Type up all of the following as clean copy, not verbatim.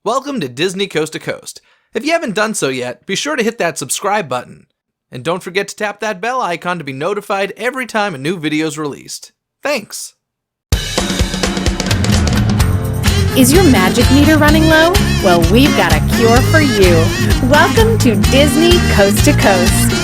Welcome to Disney Coast to Coast. If you haven't done so yet, be sure to hit that subscribe button. And don't forget to tap that bell icon to be notified every time a new video is released. Thanks! Is your magic meter running low? Well, we've got a cure for you. Welcome to Disney Coast to Coast.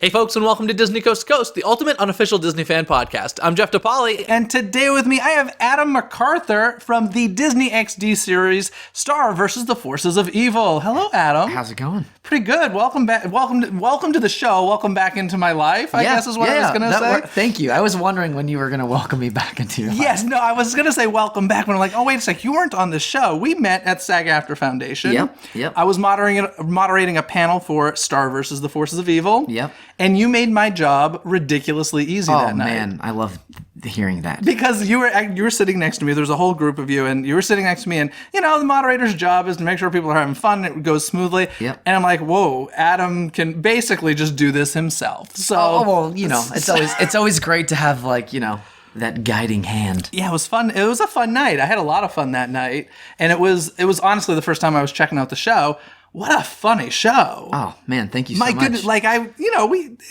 Hey folks, and welcome to Disney Coast to Coast, the ultimate unofficial Disney fan podcast. I'm Jeff DePaoli, and today with me I have Adam McArthur from the Disney XD series, Star vs. the Forces of Evil. Hello, Adam. How's it going? Pretty good. Welcome back. Welcome to the show. Welcome back into my life, I guess is what I was going to say. Thank you. I was wondering when you were going to welcome me back into your life. Yes, no, I was going to say welcome back when I'm like, oh, wait a sec, you weren't on the show. We met at SAG-AFTRA Foundation. Yep. I was moderating a panel for Star vs. the Forces of Evil. Yep. And you made my job ridiculously easy that night. Oh, man. I love hearing that. Because you were sitting next to me. There's a whole group of you, and you were sitting next to me. And, you know, the moderator's job is to make sure people are having fun and it goes smoothly. Yep. And I'm like, whoa, Adam can basically just do this himself. So, well, you know, it's always great to have, like, you know, that guiding hand. Yeah, it was fun. It was a fun night. I had a lot of fun that night. And it was honestly the first time I was checking out the show. What a funny show. Oh, man, thank you so much. My goodness, like I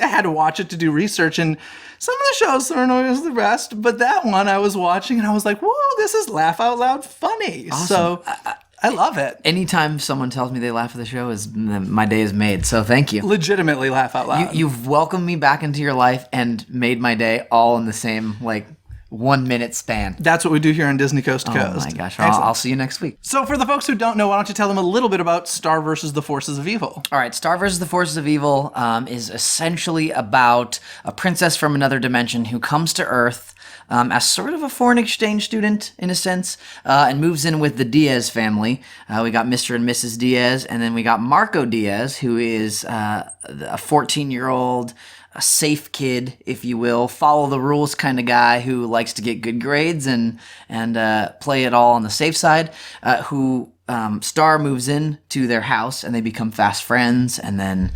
had to watch it to do research, and some of the shows aren't always the best, but that one I was watching and I was like, whoa, this is laugh out loud funny. Awesome. So I love it. Anytime someone tells me they laugh at the show, my day is made, so thank you. Legitimately laugh out loud. You've welcomed me back into your life and made my day all in the same, 1 minute span. That's what we do here on Disney Coast to Coast. Oh my gosh, I'll see you next week. So for the folks who don't know, why don't you tell them a little bit about Star vs. the Forces of Evil? All right, Star vs. the Forces of Evil is essentially about a princess from another dimension who comes to Earth as sort of a foreign exchange student, in a sense, and moves in with the Diaz family. We got Mr. and Mrs. Diaz, and then we got Marco Diaz, who is a 14-year-old, a safe kid, if you will, follow the rules kind of guy who likes to get good grades and play it all on the safe side, who Star moves in to their house and they become fast friends, and then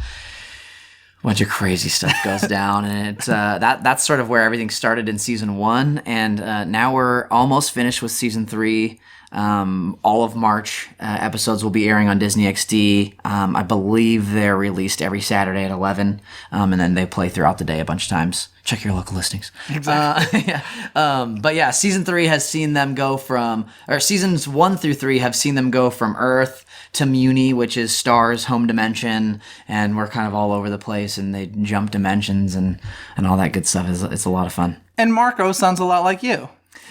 a bunch of crazy stuff goes down, and it's that's sort of where everything started in season 1, and now we're almost finished with season 3. All of March episodes will be airing on Disney XD. I believe they're released every Saturday at 11, and then they play throughout the day a bunch of times. Check your local listings. Exactly. But yeah, season 3 has seen them go from, or seasons 1 through 3 have seen them go from Earth to Muni, which is Star's home dimension, and we're kind of all over the place, and they jump dimensions and all that good stuff. It's a lot of fun. And Marco sounds a lot like you.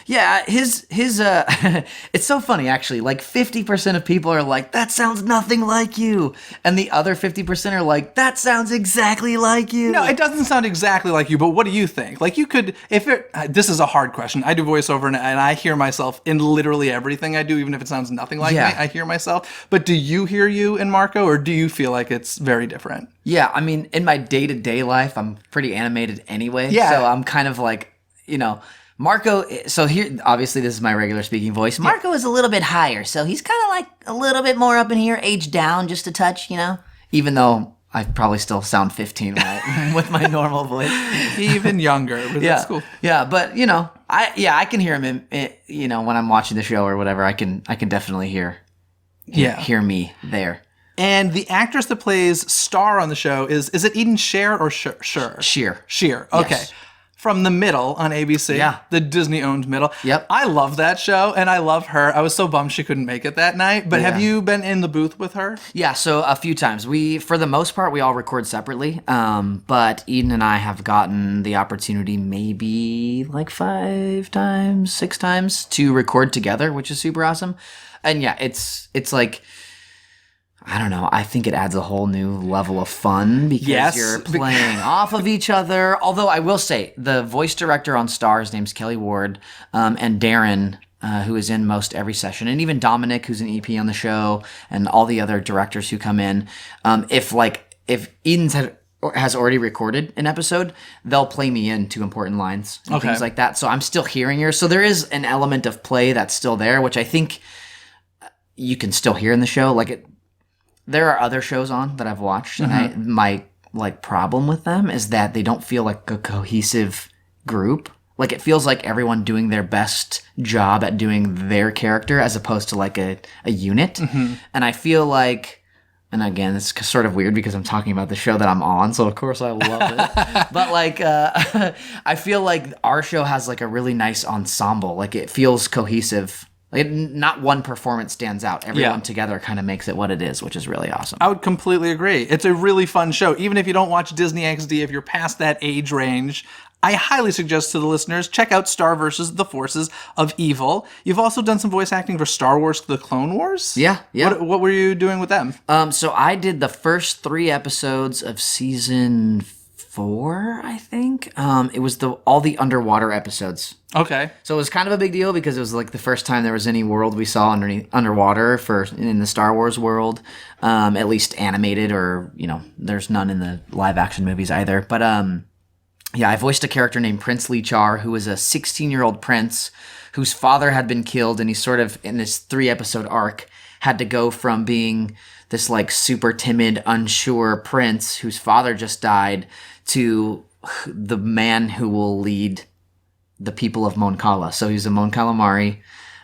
Yeah, his it's so funny, actually. 50% of people are like, that sounds nothing like you. And the other 50% are like, that sounds exactly like you. No, it doesn't sound exactly like you, but what do you think? You could, this is a hard question. I do voiceover and I hear myself in literally everything I do, even if it sounds nothing like me, I hear myself. But do you hear you in Marco, or do you feel like it's very different? Yeah, I mean, in my day-to-day life, I'm pretty animated anyway. Yeah. So I'm kind of Marco, so here, obviously this is my regular speaking voice. Marco is a little bit higher, so he's kind of a little bit more up in here, aged down just a touch, even though I probably still sound 15 with my normal voice. Even younger, but that's cool. Yeah, but, I can hear him, when I'm watching the show or whatever, I can definitely hear me there. And the actress that plays Star on the show is it Eden Sher or Sher? Sheer. Okay. Yes. From The Middle on ABC. Yeah. The Disney-owned Middle. Yep. I love that show, and I love her. I was so bummed she couldn't make it that night. But have you been in the booth with her? Yeah, so a few times. For the most part, we all record separately. But Eden and I have gotten the opportunity maybe 5 times, 6 times to record together, which is super awesome. And yeah, it's I don't know. I think it adds a whole new level of fun because you're playing off of each other. Although I will say, the voice director on Star, his name's Kelly Ward, and Darren, who is in most every session, and even Dominic, who's an EP on the show, and all the other directors who come in. If Eden's has already recorded an episode, they'll play me into important lines and things like that. So I'm still hearing her. So there is an element of play that's still there, which I think you can still hear in the show. There are other shows on that I've watched, and like problem with them is that they don't feel like a cohesive group. Like it feels like everyone doing their best job at doing their character as opposed to like a unit. And I feel like, and again, it's sort of weird because I'm talking about the show that I'm on, so of course I love it. But like, I feel like our show has like a really nice ensemble. Like it feels cohesive. Like not one performance stands out. Everyone together kind of makes it what it is, which is really awesome. I would completely agree. It's a really fun show. Even if you don't watch Disney XD, if you're past that age range, I highly suggest to the listeners, check out Star vs. the Forces of Evil. You've also done some voice acting for Star Wars: The Clone Wars? Yeah. What were you doing with them? So I did the first 3 episodes of season 4, I think. It was all the underwater episodes. Okay. So it was kind of a big deal because it was like the first time there was any world we saw underwater in the Star Wars world, at least animated, or there's none in the live action movies either. But yeah, I voiced a character named Prince Lee Char, who was a 16-year-old prince whose father had been killed, and he sort of, in this 3-episode arc, had to go from being this like super timid, unsure prince whose father just died to the man who will lead the people of Mon Cala. So he's a Mon Calamari.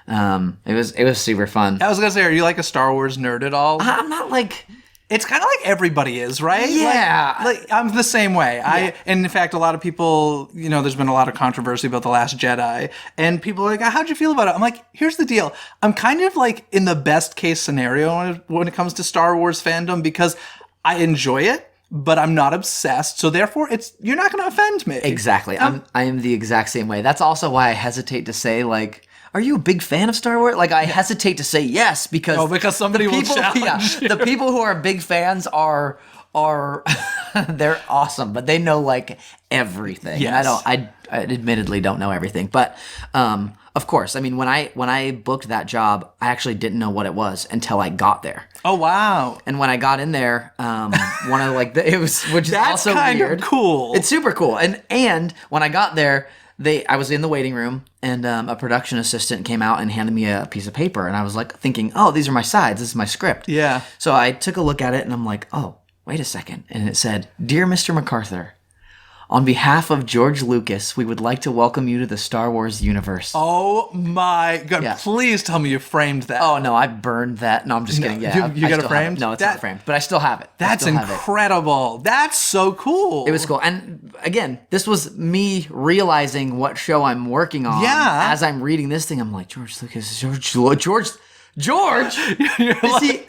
It was super fun. I was gonna say, are you like a Star Wars nerd at all? I'm not like... It's kind of like everybody is, right? Yeah. Like I'm the same way. And in fact, a lot of people, there's been a lot of controversy about The Last Jedi, and people are like, how'd you feel about it? I'm like, here's the deal. I'm kind of like in the best case scenario when it comes to Star Wars fandom, because I enjoy it, but I'm not obsessed. So therefore, you're not going to offend me. Exactly. I am the exact same way. That's also why I hesitate to say, like, are you a big fan of Star Wars? Like, I hesitate to say yes because somebody will challenge you. The people who are big fans are they're awesome, but they know like everything. Yes. I admittedly don't know everything, but of course, I mean, when I booked that job, I actually didn't know what it was until I got there. Oh wow! And when I got in there, one of like it was, which is also kind weird. Of cool. It's super cool. And when I got there, I was in the waiting room, and a production assistant came out and handed me a piece of paper, and I was like thinking, oh, these are my sides. This is my script. Yeah. So I took a look at it, and I'm like, oh, wait a second. And it said, "Dear Mr. McArthur, on behalf of George Lucas, we would like to welcome you to the Star Wars universe." Oh my God. Yeah. Please tell me you framed that. Oh, no, I burned that. No, I'm just kidding. Yeah, you got it framed? No, it's not framed, but I still have it. That's incredible. That's so cool. It was cool. And again, this was me realizing what show I'm working on. Yeah. As I'm reading this thing, I'm like, George Lucas, George?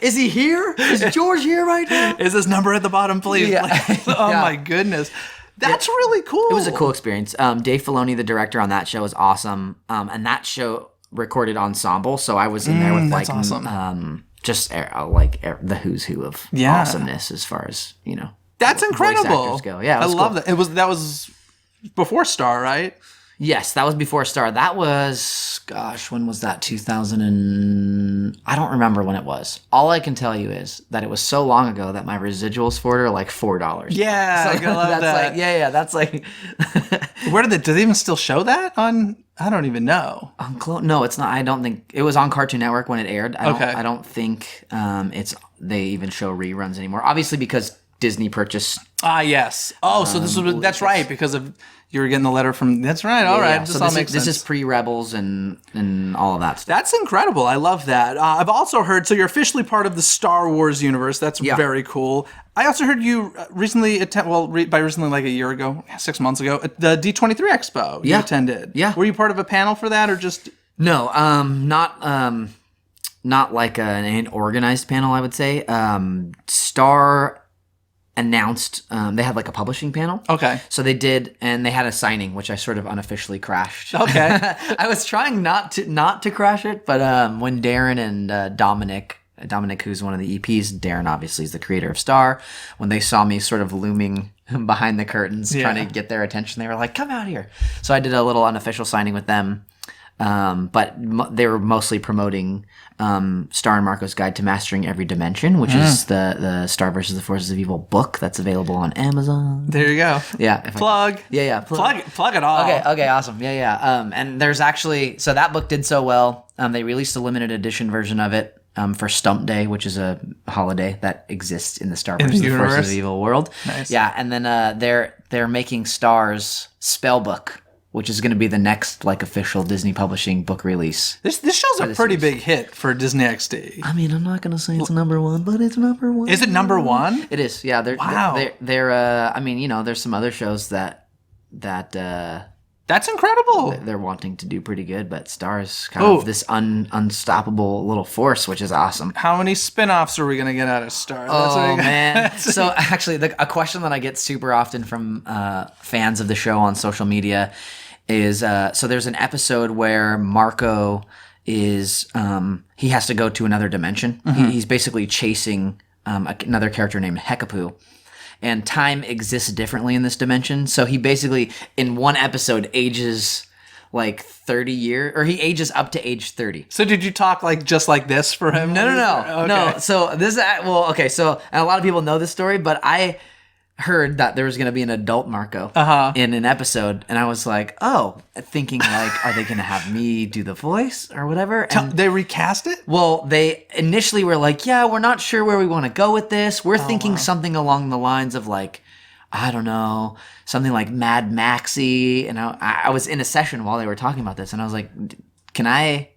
Is he here? Is George here right now? Is this number at the bottom, please? Yeah. Oh my goodness. That's really cool. It was a cool experience. Dave Filoni, the director on that show, was awesome. And that show recorded ensemble, so I was in there with like awesome. Just the who's who of awesomeness as far as That's incredible. Voice actors go. Yeah, I love that. That was before Star, right? Yes, that was before Star. That was, gosh, when was that? 2000 and... I don't remember when it was. All I can tell you is that it was so long ago that my residuals for it are like $4. Yeah, so I love that. Like, yeah, that's like... Where do they even still show that on? I don't even know. No, it's not. I don't think... It was on Cartoon Network when it aired. I don't think they even show reruns anymore. Obviously because Disney purchased... yes. Oh, so that's right, because of... You were getting the letter from... That's right. All right. So this is pre-Rebels and all of that stuff. That's incredible. I love that. I've also heard... So you're officially part of the Star Wars universe. That's very cool. I also heard you recently by recently, like a year ago, 6 months ago, at the D23 Expo you attended. Yeah. Were you part of a panel for that or just... No, not like an organized panel, I would say. Star... announced they had like a publishing panel. Okay. So they did, and they had a signing, which I sort of unofficially crashed. Okay. I was trying not to crash it, but when Darren and Dominic, who's one of the EPs, Darren obviously is the creator of Star, when they saw me sort of looming behind the curtains trying to get their attention, they were like, "Come out here." So I did a little unofficial signing with them. But they were mostly promoting Star and Marco's Guide to Mastering Every Dimension, which is the Star vs. the Forces of Evil book that's available on Amazon. There you go. Yeah. Plug. Plug it all. Okay, awesome. Yeah. And there's actually... So that book did so well. They released a limited edition version of it. for Stump Day, which is a holiday that exists in the Star Wars: The universe? Forces of Evil world. Nice. Yeah, and then they're making Star's Spellbook, which is going to be the next like official Disney publishing book release. This show's a pretty series. big hit for Disney XD. I mean, I'm not going to say it's number one, but it's number one. Is it number one? It is. Yeah. Wow. They're I mean, you know, there's some other shows that That's incredible. they're wanting to do pretty good, but Star's kind of this unstoppable little force, which is awesome. How many spin-offs are we going to get out of Star? Oh, man. So actually, a question that I get super often from fans of the show on social media is, so there's an episode where Marco is, he has to go to another dimension. He's basically chasing another character named Hekapoo. And time exists differently in this dimension. So he basically, in one episode, ages like 30 years, or he ages up to age 30. So did you talk like just like this for him? No. Okay. So this, well, okay. So and a lot of people know this story, but I heard that there was going to be an adult Marco in an episode, and I was like, oh, thinking like, are they going to have me do the voice or whatever? And They recast it? well, they initially were like, yeah, we're not sure where we want to go with this. We're thinking something along the lines of like, I don't know, something like Mad Maxy. And I was in a session while they were talking about this, and I was like, can I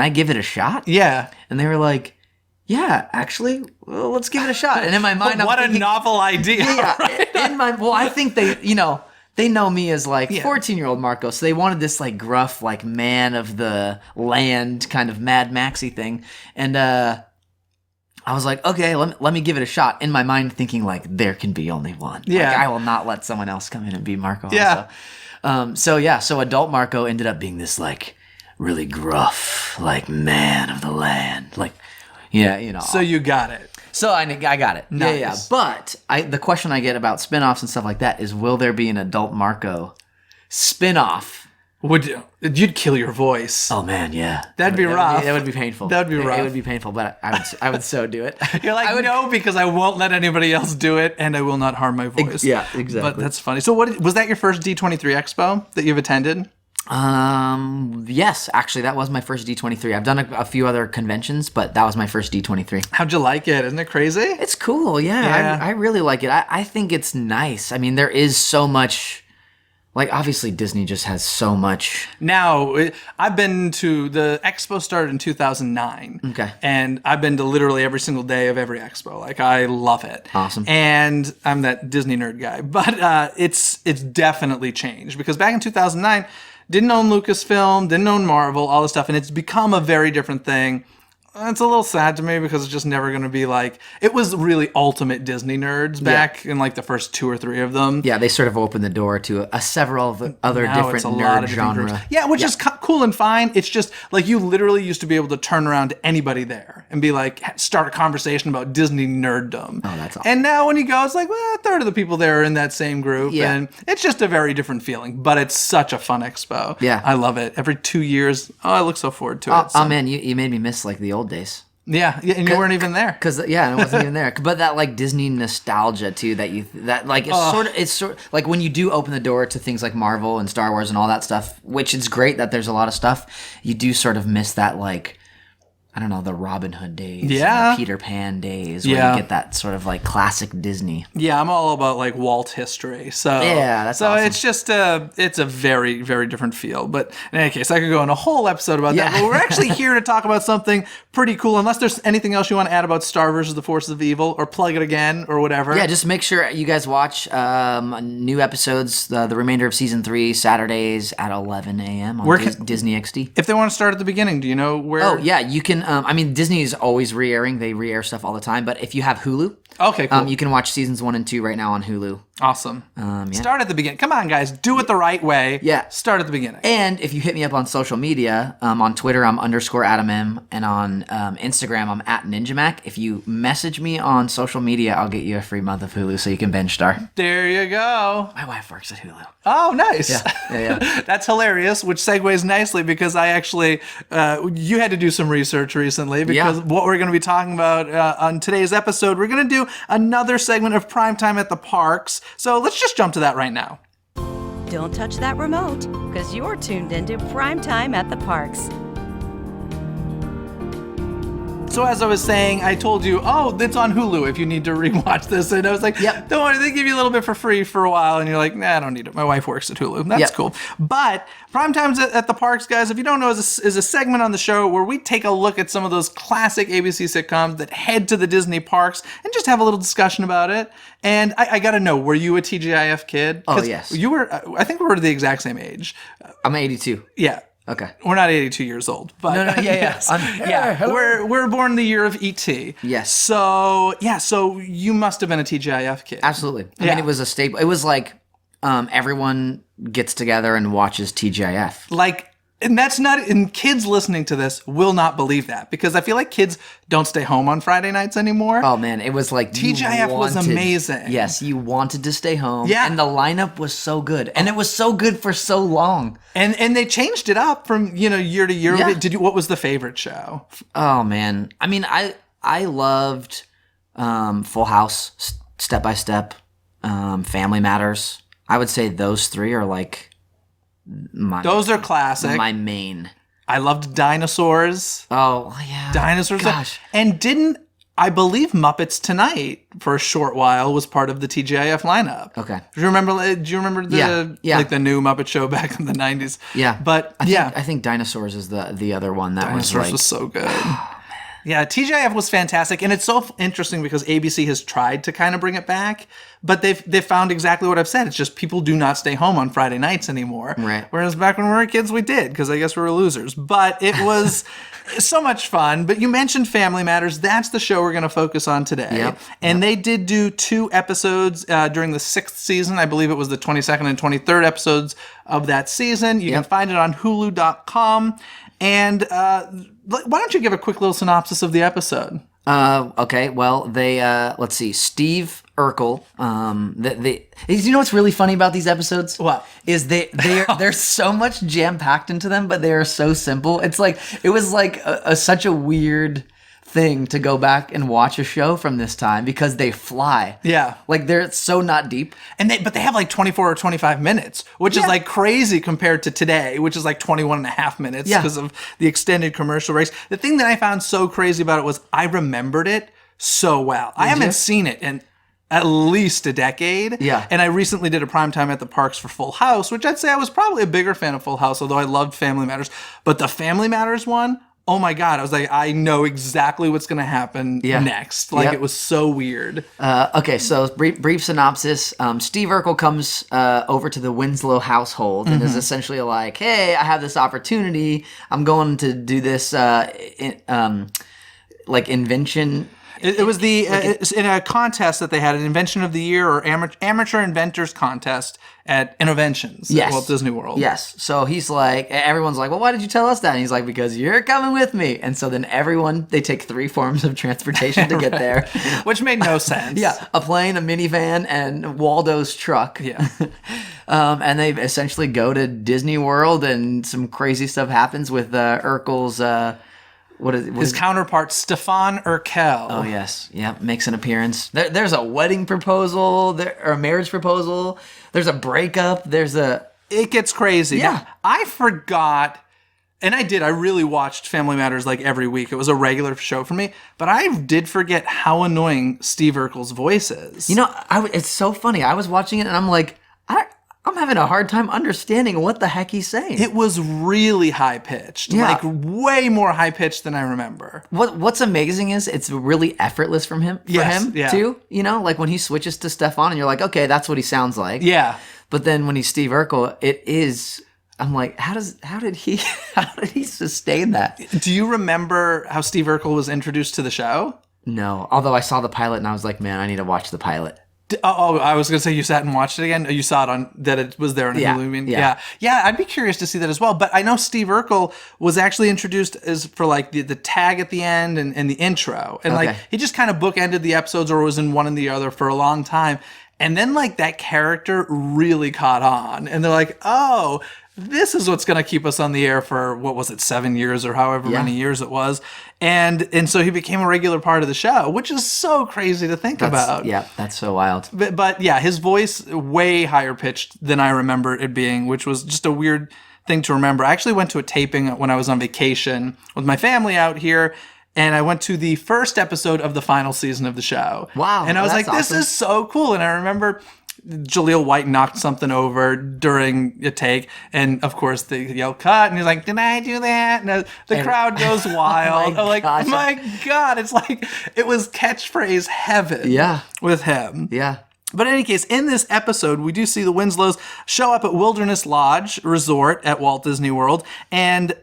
give it a shot? Yeah. And they were like, yeah, actually, well, let's give it a shot. And in my mind, I'm What thinking, a novel idea. yeah, in my, well, I think they know me as like 14-year-old Marco, so they wanted this like gruff, like man of the land kind of Mad Maxy thing. And I was like, okay, let me give it a shot. In my mind, thinking like there can be only one. Yeah. Like, I will not let someone else come in and be Marco. Yeah. Also. So adult Marco ended up being this like really gruff, like man of the land, like. Yeah, you know. So you got it. So I got it. Nice. Yeah. But the question I get about spinoffs and stuff like that is, will there be an adult Marco spinoff? You'd kill your voice. Oh man, yeah. That'd be rough. That would be painful. That'd be rough. It would be painful, but I would so do it. You're like, no, because I won't let anybody else do it, and I will not harm my voice. Yeah, exactly. But that's funny. So was that your first D23 Expo that you've attended? Yes, actually, that was my first D23. I've done a few other conventions, but that was my first D23. How'd you like it? Isn't it crazy? It's cool, yeah. I really like it. I think it's nice. I mean, there is so much, like, obviously Disney just has so much. Now, I've been to, the expo started in 2009. Okay. And I've been to literally every single day of every expo. Like, I love it. Awesome. And I'm that Disney nerd guy. But it's definitely changed. Because back in 2009, didn't own Lucasfilm, didn't own Marvel, all this stuff. And it's become a very different thing. It's a little sad to me because it's just never going to be like, it was really ultimate Disney nerds back in like the first 2 or 3 of them. Yeah, they sort of opened the door to several of the other Now different it's a nerd lot of different genre. groups. Yeah, which is cool and fine. It's just like you literally used to be able to turn around to anybody there and be like, start a conversation about Disney nerddom. Oh, that's awesome. And now when you go, it's like, well, a third of the people there are in that same group. Yeah. And it's just a very different feeling, but it's such a fun expo. Yeah. I love it. Every 2 years, I look so forward to it. Oh man, you made me miss like the old days. Yeah, and you weren't even there. Cause I wasn't even there. But that like Disney nostalgia too, it's sort of like when you do open the door to things like Marvel and Star Wars and all that stuff, which is great that there's a lot of stuff, you do sort of miss that like, I don't know, the Robin Hood days, Yeah. the Peter Pan days, where Yeah. you get that sort of like classic Disney. Yeah, I'm all about like Walt history. So Yeah, that's awesome. It's just it's a very, very different feel. But in any case, I could go on a whole episode about that. Yeah. But we're actually here to talk about something pretty cool. Unless there's anything else you want to add about Star versus the Forces of Evil, or plug it again, or whatever. Yeah, just make sure you guys watch new episodes, the remainder of season 3, Saturdays at 11 a.m. on Where can- Disney XD. If they want to start at the beginning, do you know where? Oh, yeah, you can. I mean, Disney is always re-airing. They re-air stuff all the time. But if you have Hulu, Okay, cool. you can watch seasons 1 and 2 right now on Hulu. Awesome. Yeah. Start at the beginning. Come on, guys. Do it the right way. Yeah. Start at the beginning. And if you hit me up on social media, on Twitter, I'm _AdamM, and on Instagram, I'm @NinjaMac. If you message me on social media, I'll get you a free month of Hulu so you can binge Star. There you go. My wife works at Hulu. Oh, nice. Yeah. That's hilarious, which segues nicely because I actually, you had to do some research recently because what we're going to be talking about on today's episode, we're going to do another segment of Primetime at the Parks. So let's just jump to that right now. Don't touch that remote, because you're tuned into Primetime at the Parks. So as I was saying, I told you, oh, it's on Hulu if you need to rewatch this. And I was like, Yep. don't worry, they give you a little bit for free for a while. And you're like, nah, I don't need it. My wife works at Hulu. That's Yep. cool. But Primetime's at the Parks, guys, if you don't know, is a segment on the show where we take a look at some of those classic ABC sitcoms that head to the Disney parks and just have a little discussion about it. And I got to know, were you a TGIF kid? Oh, yes. You were, I think we were the exact same age. I'm 82. Yeah. Okay. We're not 82 years old, but No, yeah. yes. Yeah. We're born the year of ET. Yes. So you must have been a TGIF kid. Absolutely. I Yeah. mean, it was a staple. It was like everyone gets together and watches TGIF. Like, and that's not, and kids listening to this will not believe that, because I feel like kids don't stay home on Friday nights anymore. Oh man, it was like you TGIF was wanted- amazing. Yes, you wanted to stay home. Yeah. And the lineup was so good. And it was so good for so long. And they changed it up from, year to year. Yeah. What was the favorite show? Oh man. I mean, I loved Full House, Step by Step, Family Matters. I would say those three are like Those are classic. my main. I loved Dinosaurs. Oh yeah. Dinosaurs. Gosh. And I believe Muppets Tonight for a short while was part of the TGIF lineup. Okay. Do you remember the Yeah. like the new Muppet Show back in the 90s? Yeah. But I think Dinosaurs is the other one that Dinosaurs was so good. Yeah, TGIF was fantastic, and it's so interesting because ABC has tried to kind of bring it back, but they've found exactly what I've said. It's just people do not stay home on Friday nights anymore. Right. Whereas back when we were kids, we did, because I guess we were losers. But it was so much fun. But you mentioned Family Matters. That's the show we're going to focus on today. Yep. And they did do 2 episodes during the 6th season. I believe it was the 22nd and 23rd episodes of that season. You can find it on Hulu.com. And why don't you give a quick little synopsis of the episode? Okay, well, they let's see, Steve Urkel. You know what's really funny about these episodes? What? Is there's so much jam packed into them, but they are so simple. It was like such a weird thing to go back and watch a show from this time because they fly. Yeah. Like they're so not deep. But they have like 24 or 25 minutes, which is like crazy compared to today, which is like 21 and a half minutes because of the extended commercial breaks. The thing that I found so crazy about it was I remembered it so well. I haven't seen it in at least a decade. Yeah. And I recently did a primetime at the parks for Full House, which I'd say I was probably a bigger fan of Full House, although I loved Family Matters. But the Family Matters one, oh my God, I was like, I know exactly what's going to happen next. Like, it was so weird. Okay, so brief synopsis. Steve Urkel comes over to the Winslow household and is essentially like, hey, I have this opportunity. I'm going to do this invention. It was in a contest that they had, an Invention of the Year or Amateur Inventors Contest at Innovations at Walt Disney World. Yes. So he's like, everyone's like, well, why did you tell us that? And he's like, because you're coming with me. And so then they take 3 forms of transportation to get there. Which made no sense. Yeah. A plane, a minivan, and Waldo's truck. Yeah. And they essentially go to Disney World and some crazy stuff happens with Urkel's... His counterpart, Stefan Urkel. Oh, yes. Yeah, makes an appearance. There's a wedding proposal, or a marriage proposal. There's a breakup. It gets crazy. Yeah. Now, I forgot, and I really watched Family Matters like every week. It was a regular show for me, but I did forget how annoying Steve Urkel's voice is. You know, it's so funny. I was watching it, and I'm like, I'm having a hard time understanding what the heck he's saying. It was really high-pitched. Yeah. Like, way more high-pitched than I remember. What's amazing is it's really effortless for him yeah. too. You know, like when he switches to Stefan and you're like, okay, that's what he sounds like. Yeah. But then when he's Steve Urkel, I'm like, how did he sustain that? Do you remember how Steve Urkel was introduced to the show? No. Although I saw the pilot and I was like, man, I need to watch the pilot. Oh, I was going to say you sat and watched it again. You saw it that it was there on Hulu. Yeah. I'd be curious to see that as well. But I know Steve Urkel was actually introduced as for like the tag at the end and the intro. And like he just kind of bookended the episodes or was in one and the other for a long time. And then like that character really caught on. And they're like, oh, this is what's going to keep us on the air for, what was it, 7 years or however many years it was. And so he became a regular part of the show, which is so crazy to think about. Yeah, that's so wild. But yeah, his voice way higher pitched than I remember it being, which was just a weird thing to remember. I actually went to a taping when I was on vacation with my family out here, and I went to the first episode of the final season of the show. Wow, And I was that's like, this awesome. is so cool. And I remember Jaleel White knocked something over during a take, and of course they yell cut, and he's like, "Did I do that?" And the crowd goes wild. I'm like, gosh. my God, it's like it was catchphrase heaven. Yeah. With him. Yeah. But in any case, in this episode, we do see the Winslows show up at Wilderness Lodge Resort at Walt Disney World, and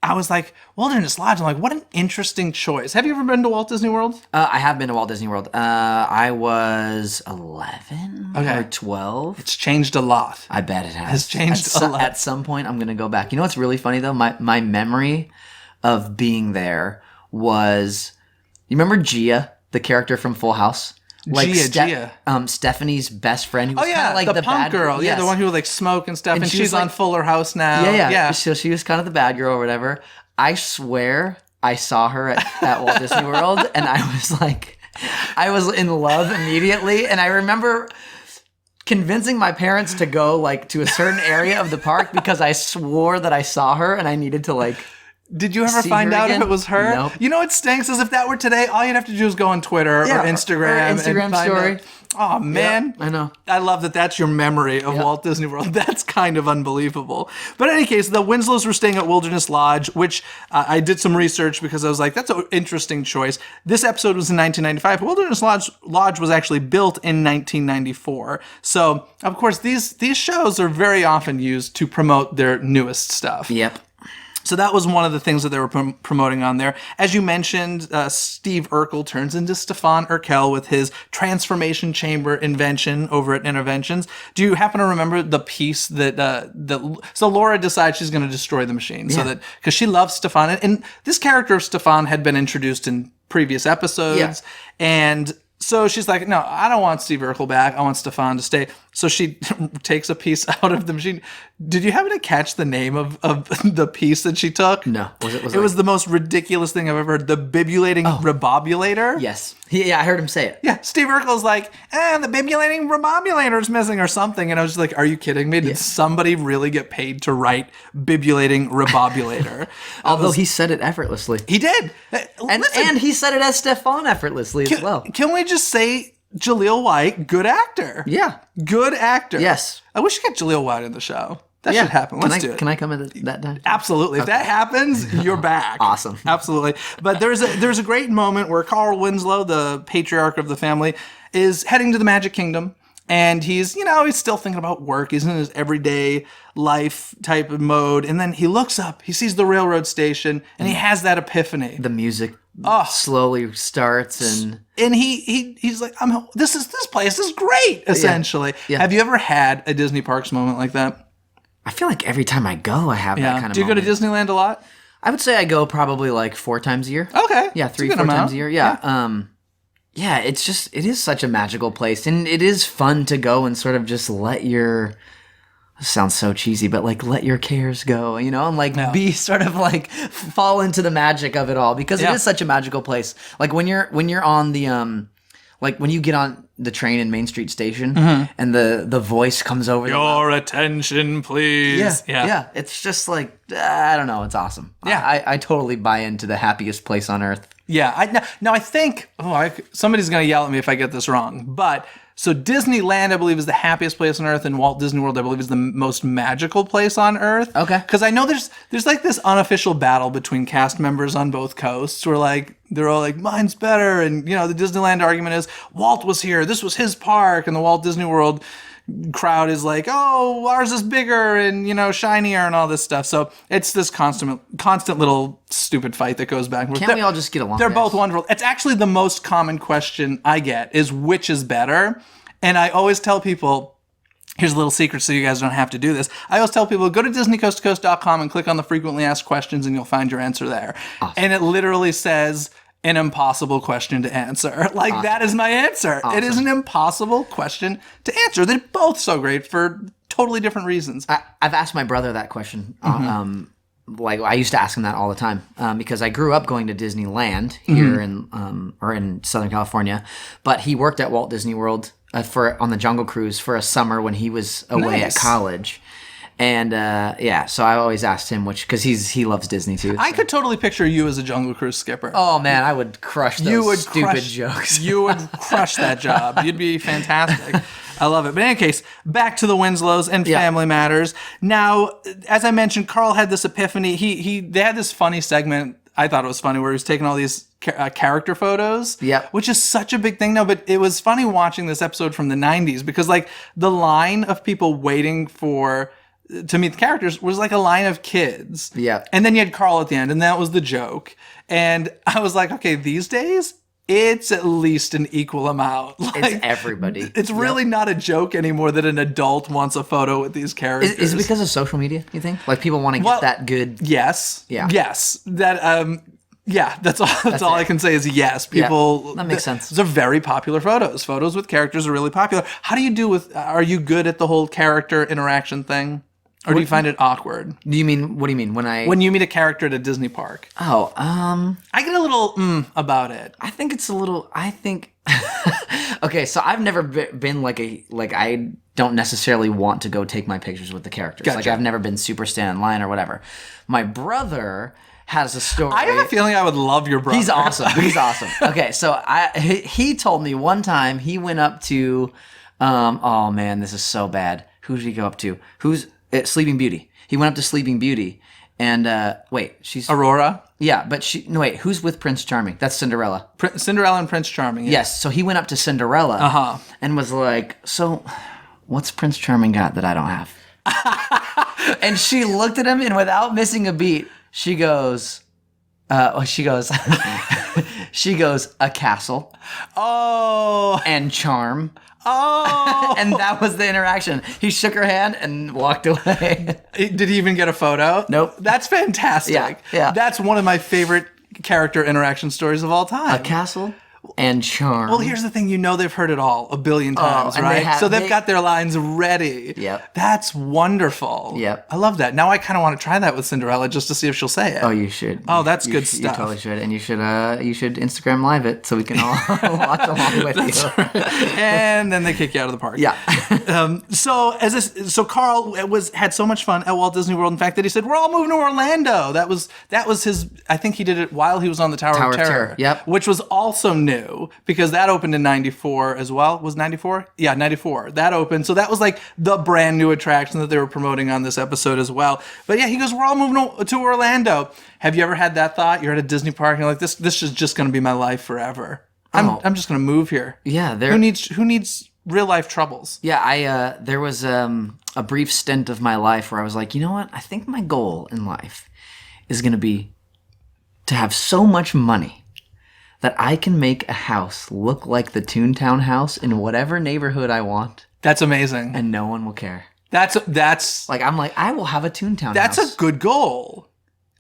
I was like, Wilderness Lodge, I'm like, what an interesting choice. Have you ever been to Walt Disney World? I have been to Walt Disney World. I was 11 or 12. It's changed a lot. I bet it has. It's changed a lot. At some point, I'm going to go back. You know what's really funny, though? My memory of being there was... You remember Gia, the character from Full House? Gia. Stephanie's best friend. Who was Oh, yeah, kinda like the punk bad girl. Yeah, Yes. the one who would like smoke and stuff. And, she she's was, like- on Fuller House now. Yeah. So she was kind of the bad girl or whatever. I swear I saw her at Walt Disney World, and I was like, I was in love immediately. And I remember convincing my parents to go like to a certain area of the park because I swore that I saw her and I needed to like. Did you ever See find her out again? if it was her? Nope. You know what stinks is if that were today, all you'd have to do is go on Twitter or Instagram. or Instagram and find story. out. Oh, man. I know. I love that that's your memory of Walt Disney World. That's kind of unbelievable. But in any case, the Winslows were staying at Wilderness Lodge, which I did some research because I was like, that's an interesting choice. This episode was in 1995. Wilderness Lodge was actually built in 1994. So, of course, these shows are very often used to promote their newest stuff. Yep. So that was one of the things that they were promoting on there. As you mentioned, Steve Urkel turns into Stefan Urkel with his transformation chamber invention over at Interventions. Do you happen to remember the piece that so Laura decides she's going to destroy the machine so that because she loves Stefan, and this character of Stefan had been introduced in previous episodes, and so she's like, no, I don't want Steve Urkel back. I want Stefan to stay. So she takes a piece out of the machine. Did you happen to catch the name of the piece that she took? No. It was the most ridiculous thing I've ever heard. The bibulating rebobulator. Yes. Yeah, I heard him say it. Yeah, Steve Urkel's like, the bibulating rebobulator's missing or something. And I was just like, are you kidding me? Did somebody really get paid to write bibulating rebobulator? Although he said it effortlessly. He did. And he said it as Stefan effortlessly as well. Can we just say Jaleel White, good actor? Yeah. Good actor. Yes. I wish you got Jaleel White in the show. That should happen. Let's do it. Can I come at that time? Absolutely. If that happens, you're back. Awesome. Absolutely. But there's a great moment where Carl Winslow, the patriarch of the family, is heading to the Magic Kingdom. And he's still thinking about work. He's in his everyday life type of mode. And then he looks up, he sees the railroad station, and he has that epiphany. The music slowly starts and he's like, this place is great, essentially. Yeah. Have you ever had a Disney Parks moment like that? I feel like every time I go, I have that kind of Do you moment. go to Disneyland a lot? I would say I go probably like 4 times a year. Okay. Yeah, That's a 3-4 good amount. times a year. Yeah. Yeah, it is such a magical place. And it is fun to go and sort of just let your... This sounds so cheesy, but like let your cares go, and like be sort of like fall into the magic of it all because it is such a magical place. Like when you're on the like when you get on the train in Main Street Station and the voice comes over. Your attention, please. Yeah. It's just like I don't know. It's awesome. Yeah, I totally buy into the happiest place on earth. Yeah. I think somebody's gonna yell at me if I get this wrong, but. So Disneyland, I believe, is the happiest place on earth, and Walt Disney World, I believe, is the most magical place on earth. Okay. Because I know there's like this unofficial battle between cast members on both coasts, where like they're all like, mine's better, and the Disneyland argument is Walt was here, this was his park, and the Walt Disney World crowd is like, oh, ours is bigger and shinier and all this stuff. So it's this constant little stupid fight that goes back and forth. Can't we all just get along? They're guys? both wonderful. It's actually the most common question I get is which is better. And I always tell people, here's a little secret so you guys don't have to do this. I always tell people, go to DisneyCoastToCoast.com and click on the frequently asked questions and you'll find your answer there. Awesome. And it literally says an impossible question to answer. Like that is my answer. Awesome. It is an impossible question to answer. They're both so great for totally different reasons. I've asked my brother that question. Like I used to ask him that all the time because I grew up going to Disneyland here in Southern California, but he worked at Walt Disney World on the Jungle Cruise for a summer when he was away at college. And so I always asked him because he loves Disney too. I so. could totally picture you as a Jungle Cruise skipper. Oh man, I would crush those stupid jokes. You would crush that job. You'd be fantastic. I love it. But in any case, back to the Winslows and Family Matters. Now, as I mentioned, Carl had this epiphany. They had this funny segment. I thought it was funny where he was taking all these character photos, which is such a big thing now. But it was funny watching this episode from the 90s because like the line of people waiting to meet the characters was like a line of kids. Yeah. And then you had Carl at the end, and that was the joke. And I was like, okay, these days, it's at least an equal amount. Like, it's everybody. It's really not a joke anymore that an adult wants a photo with these characters. Is it because of social media, you think? Like people want to get that good? Yes. Yeah. Yes. That, that's all. That's all I can say is yes. People. That makes sense. Those are very popular photos. Photos with characters are really popular. How do you do with? Are you good at the whole character interaction thing? Or do you find it awkward? What do you mean when you meet a character at a Disney park? Oh, I get a little about it. I think it's a little. Okay, so I've never been like I don't necessarily want to go take my pictures with the characters. Gotcha. Like I've never been super stand in line or whatever. My brother has a story. I have a feeling I would love your brother. He's awesome. Okay, so he told me one time he went up to, oh man, this is so bad. Who did he go up to? Sleeping Beauty. He went up to Sleeping Beauty, and she's Aurora. Yeah, but who's with Prince Charming? That's Cinderella. Cinderella and Prince Charming. Yeah. Yes, so he went up to Cinderella and was like, so what's Prince Charming got that I don't have? And she looked at him, and without missing a beat, she goes, a castle. Oh. And charm. Oh. And that was the interaction. He shook her hand and walked away. Did he even get a photo? Nope. That's fantastic. Yeah. That's one of my favorite character interaction stories of all time. A castle and charm. Well, here's the thing. They've heard it all a billion times, and right? So they've got their lines ready. Yep. That's wonderful. Yep. I love that. Now I kind of want to try that with Cinderella just to see if she'll say it. Oh, you should. Oh, that's good You stuff. totally should. And you should Instagram Live it so we can all watch along with you. And then they kick you out of the park. Yeah. So Carl had so much fun at Walt Disney World, in fact, that he said, we're all moving to Orlando. That was his, I think he did it while he was on the Tower of Terror. Yep. Which was also new because that opened in 94 as well. Was 94? Yeah, 94. That opened. So that was like the brand new attraction that they were promoting on this episode as well. But yeah, he goes, we're all moving to Orlando. Have you ever had that thought? You're at a Disney park and you're like, this is just going to be my life forever. I'm just going to move here. Yeah. Who needs real life troubles? Yeah, there was a brief stint of my life where I was like, you know what? I think my goal in life is going to be to have so much money that I can make a house look like the Toontown house in whatever neighborhood I want. That's amazing. And no one will care. That's like, I'm like, I will have a Toontown house. That's a good goal.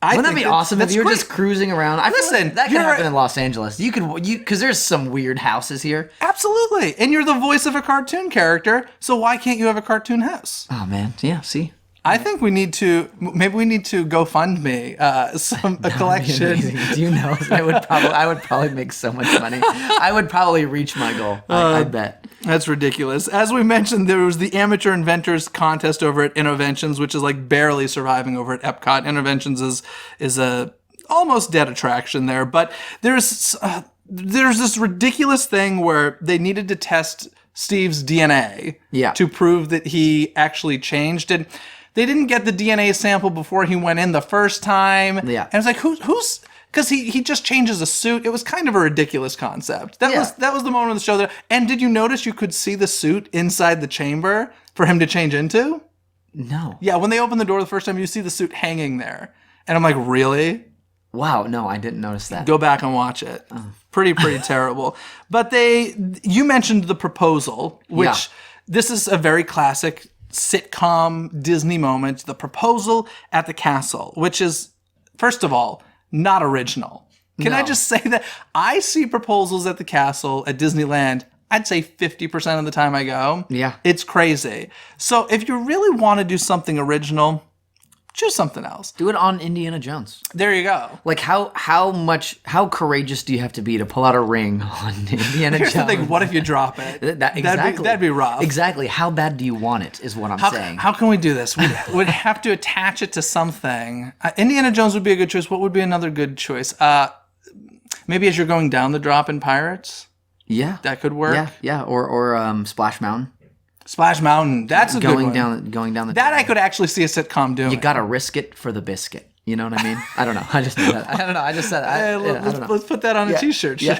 Wouldn't that be awesome if you were just cruising around? Listen, that could happen in Los Angeles. Because there's some weird houses here. Absolutely. And you're the voice of a cartoon character, so why can't you have a cartoon house? Oh, man. Yeah, see? I think we need to GoFundMe a collection. Do you know? I would probably make so much money. I would probably reach my goal. I bet. That's ridiculous. As we mentioned, there was the Amateur Inventors Contest over at Interventions, which is like barely surviving over at Epcot. Interventions is a almost dead attraction there, but there's this ridiculous thing where they needed to test Steve's DNA to prove that he actually changed it. They didn't get the DNA sample before he went in the first time. Yeah. And it's like, who's... Because he just changes a suit. It was kind of a ridiculous concept. That was the moment of the show. And did you notice you could see the suit inside the chamber for him to change into? No. Yeah, when they opened the door the first time, you see the suit hanging there. And I'm like, really? Wow, no, I didn't notice that. Go back and watch it. Pretty terrible. But you mentioned The Proposal, which this is a very classic sitcom Disney moment. The Proposal at the Castle, which is, first of all, not original. Can I just say that I see proposals at the castle at Disneyland, I'd say 50% of the time I go. Yeah. It's crazy. So if you really want to do something original, choose something else. Do it on Indiana Jones. There you go. Like how courageous do you have to be to pull out a ring on Indiana Here's Jones? the thing, what if you drop it? Exactly. That'd be rough. Exactly. How bad do you want it is what I'm saying. How can we do this? We'd have to attach it to something. Indiana Jones would be a good choice. What would be another good choice? Maybe as you're going down the drop in Pirates? Yeah. That could work. Yeah. Or Splash Mountain. Splash Mountain. That's a good one. Going down the That I could actually see a sitcom doing. You gotta risk it for the biscuit. You know what I mean? I don't know. I just know that. I don't know. I just said that. Let's put that on a t-shirt. Yeah.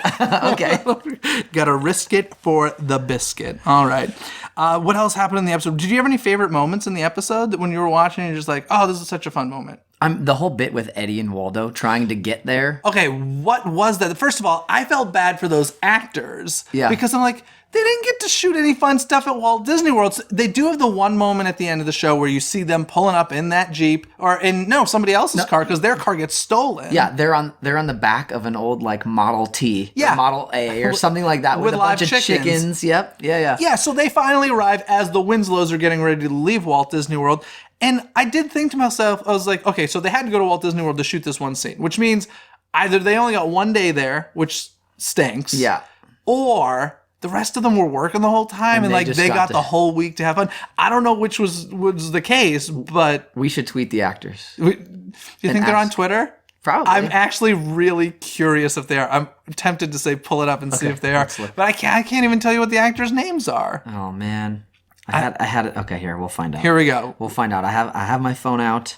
Okay. Gotta risk it for the biscuit. All right. What else happened in the episode? Did you have any favorite moments in the episode that when you were watching, you're just like, oh, this is such a fun moment? The whole bit with Eddie and Waldo trying to get there. Okay, what was that? First of all, I felt bad for those actors. Yeah. Because I'm like, they didn't get to shoot any fun stuff at Walt Disney World. So they do have the one moment at the end of the show where you see them pulling up in that Jeep or in somebody else's car because their car gets stolen. Yeah, they're on the back of an old like Model T, Yeah. or Model A, or something like that with a live bunch of chickens. Yep. Yeah. Yeah, so they finally arrive as the Winslows are getting ready to leave Walt Disney World. And I did think to myself, I was like, okay, so they had to go to Walt Disney World to shoot this one scene, which means either they only got one day there, which stinks. Yeah. Or the rest of them were working the whole time and like they got the whole week to have fun. I don't know which was the case, but We should tweet the actors. do you think they're on Twitter? Probably. I'm actually really curious if they are. I'm tempted to say pull it up and see if they are, but I can't even tell you what the actors' names are. Oh man. I had it. Okay, here we'll find out. Here we go. We'll find out. I have my phone out.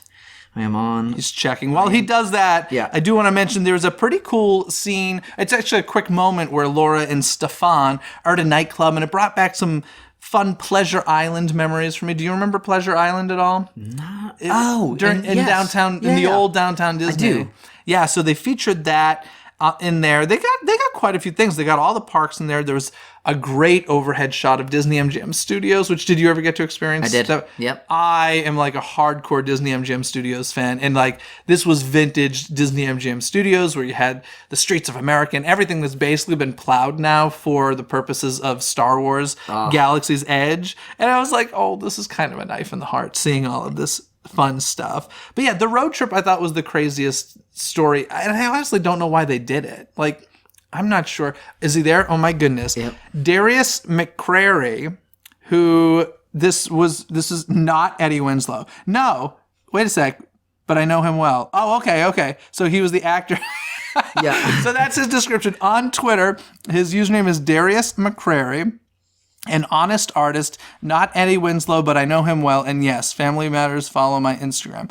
I am on. He's checking. While he does that, Yeah. I do want to mention there's a pretty cool scene. It's actually a quick moment where Laura and Stefan are at a nightclub, and it brought back some fun Pleasure Island memories for me. Do you remember Pleasure Island at all? in Downtown, in the old downtown Disney. I do. Yeah, so they featured that in there. They got quite a few things. They got all the parks in there. There was a great overhead shot of Disney MGM Studios, which did you ever get to experience? I did. So, Yep. I am like a hardcore Disney MGM Studios fan, and like this was vintage Disney MGM Studios where you had the Streets of America and everything that's basically been plowed now for the purposes of Star Wars Galaxy's Edge. And I was like, oh, this is kind of a knife in the heart seeing all of this fun stuff. But yeah, the road trip I thought was the craziest story. And I honestly don't know why they did it. Like, I'm not sure. Is he there? Oh my goodness. Yep. Darius McCrary, who this is not Eddie Winslow. No, wait a sec. But I know him well. Oh, okay. So he was the actor. Yeah. So that's his description on Twitter. His username is Darius McCrary. An honest artist, not Eddie Winslow, but I know him well. And yes, Family Matters, follow my Instagram.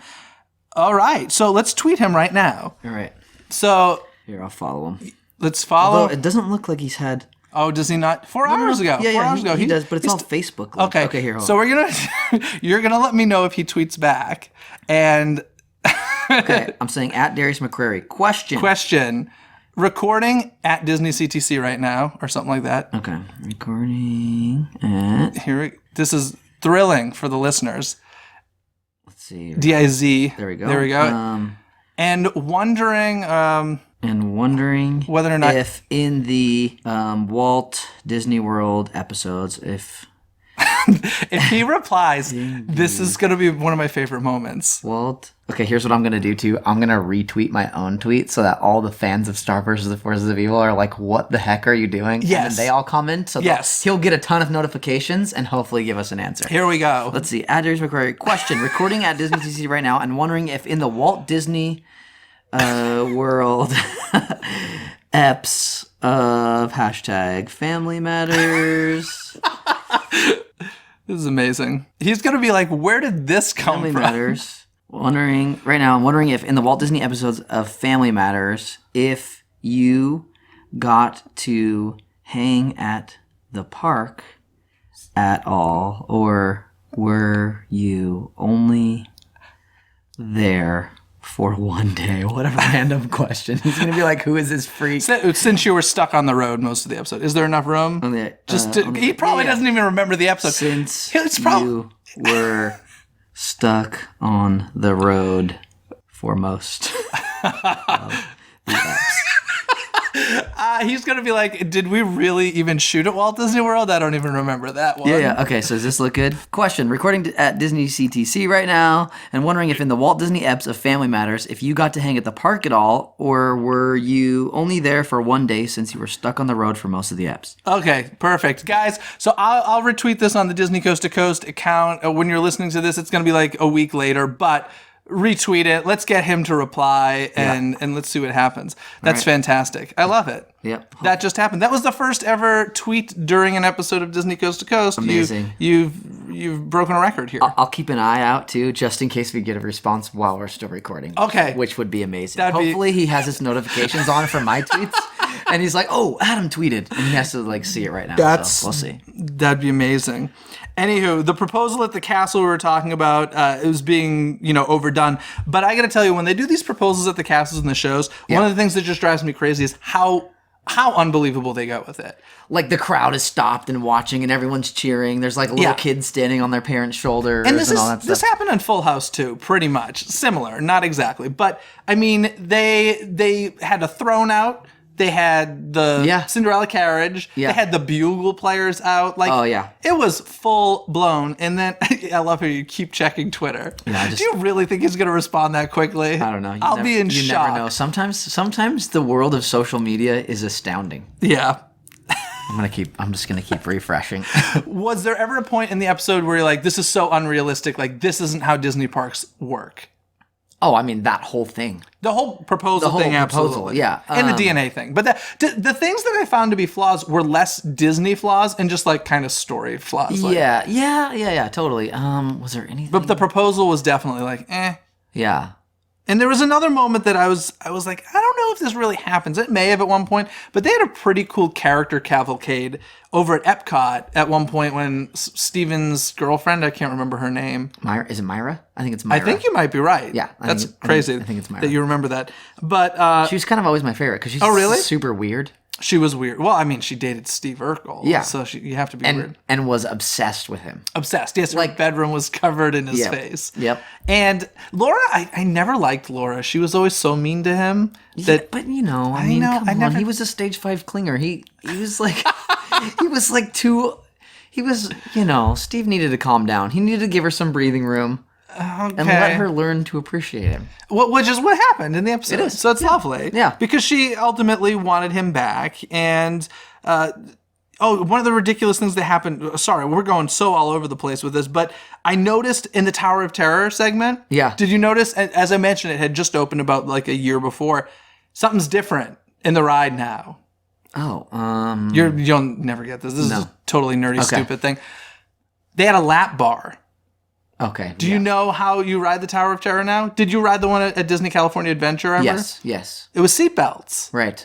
All right, so let's tweet him right now. All right. So Here, I'll follow him. let's follow. Although it doesn't look like he's had. Oh, does he not? 4 hours ago. Yeah, 4 hours ago. He does, but it's on Facebook. Like, Okay. Here. Hold So we're gonna. You're gonna let me know if he tweets back. And okay, I'm saying at Darius McCrary. Question. Recording at Disney CTC right now, or something like that. Okay. Recording at. This is thrilling for the listeners. Let's see. DIZ. There we go. There we go. And wondering. And wondering whether or not if in the Walt Disney World episodes, if he replies, this is going to be one of my favorite moments. Walt. Okay, here's what I'm going to do too. I'm going to retweet my own tweet so that all the fans of Star vs. the Forces of Evil are like, what the heck are you doing? Yes. And then they all comment. So he'll get a ton of notifications and hopefully give us an answer. Here we go. Let's see. At Darius McCrary. Question. Recording at Disney TC right now and wondering if in the Walt Disney World eps of hashtag Family Matters. This is amazing. He's going to be like, where did this come Family from? Matters. I'm wondering if in the Walt Disney episodes of Family Matters, if you got to hang at the park at all, or were you only there for one day? What a random question. He's going to be like, who is this freak? Since you were stuck on the road most of the episode, is there enough room? He probably doesn't even remember the episode. Since you were stuck on the road for most of the eps. He's going to be like, did we really even shoot at Walt Disney World? I don't even remember that one. Yeah. Okay, so does this look good? Question. Recording at Disney CTC right now and wondering if in the Walt Disney eps of Family Matters, if you got to hang at the park at all, or were you only there for one day since you were stuck on the road for most of the eps? Okay, perfect. Guys, so I'll retweet this on the Disney Coast to Coast account. When you're listening to this, it's going to be like a week later, but retweet it. Let's get him to reply and let's see what happens. That's fantastic. I love it. Yep. That just happened. That was the first ever tweet during an episode of Disney Coast to Coast. Amazing. You've broken a record here. I'll keep an eye out too, just in case we get a response while we're still recording. Okay. Which would be amazing. Hopefully he has his notifications on for my tweets. And he's like, oh, Adam tweeted. And he has to like see it right now. So we'll see. That'd be amazing. Anywho, the proposal at the castle we were talking about, it was being, overdone. But I got to tell you, when they do these proposals at the castles and the shows, one of the things that just drives me crazy is how unbelievable they go with it. Like the crowd is stopped and watching, and everyone's cheering. There's like little kids standing on their parents' shoulders and all that stuff. This happened on Full House too, pretty much similar, not exactly, but I mean they had a throne out. They had the Cinderella carriage. Yeah. They had the bugle players out. It was full blown. And then I love how you keep checking Twitter. Yeah, do you really think he's going to respond that quickly? I don't know. I'll be in shock. You never know. Sometimes the world of social media is astounding. Yeah. I'm just gonna keep refreshing. Was there ever a point in the episode where you're like, this is so unrealistic, like this isn't how Disney parks work? Oh, I mean, that whole thing. The whole proposal thing, absolutely. Yeah. And the DNA thing. But the things that I found to be flaws were less Disney flaws and just like kind of story flaws. Yeah, totally. Was there anything? But the proposal was definitely like, eh. Yeah. And there was another moment that I was like, I don't know if this really happens. It may have at one point, but they had a pretty cool character cavalcade over at Epcot at one point when Steven's girlfriend, I can't remember her name. Is it Myra? I think it's Myra. I think you might be right. Yeah. That's crazy. I think it's Myra. That you remember that. But she was kind of always my favorite because she's super weird. She was weird. Well, I mean, she dated Steve Urkel. Yeah. So you have to be weird. And was obsessed with him. Obsessed. Yes, her bedroom was covered in his face. Yep. And Laura, I never liked Laura. She was always so mean to him. But come on. He was a stage 5 clinger. He was like, Steve needed to calm down. He needed to give her some breathing room. Okay. And let her learn to appreciate him. Which is what happened in the episode. It is. So it's lovely. Yeah. Because she ultimately wanted him back. And, one of the ridiculous things that happened, sorry, we're going so all over the place with this, but I noticed in the Tower of Terror segment. Yeah. Did you notice, as I mentioned, it had just opened about like a year before, something's different in the ride now. Oh, You'll never get this. This is a totally nerdy, stupid thing. They had a lap bar. Okay. Do you know how you ride the Tower of Terror now? Did you ride the one at Disney California Adventure ever? Yes. It was seatbelts. Right.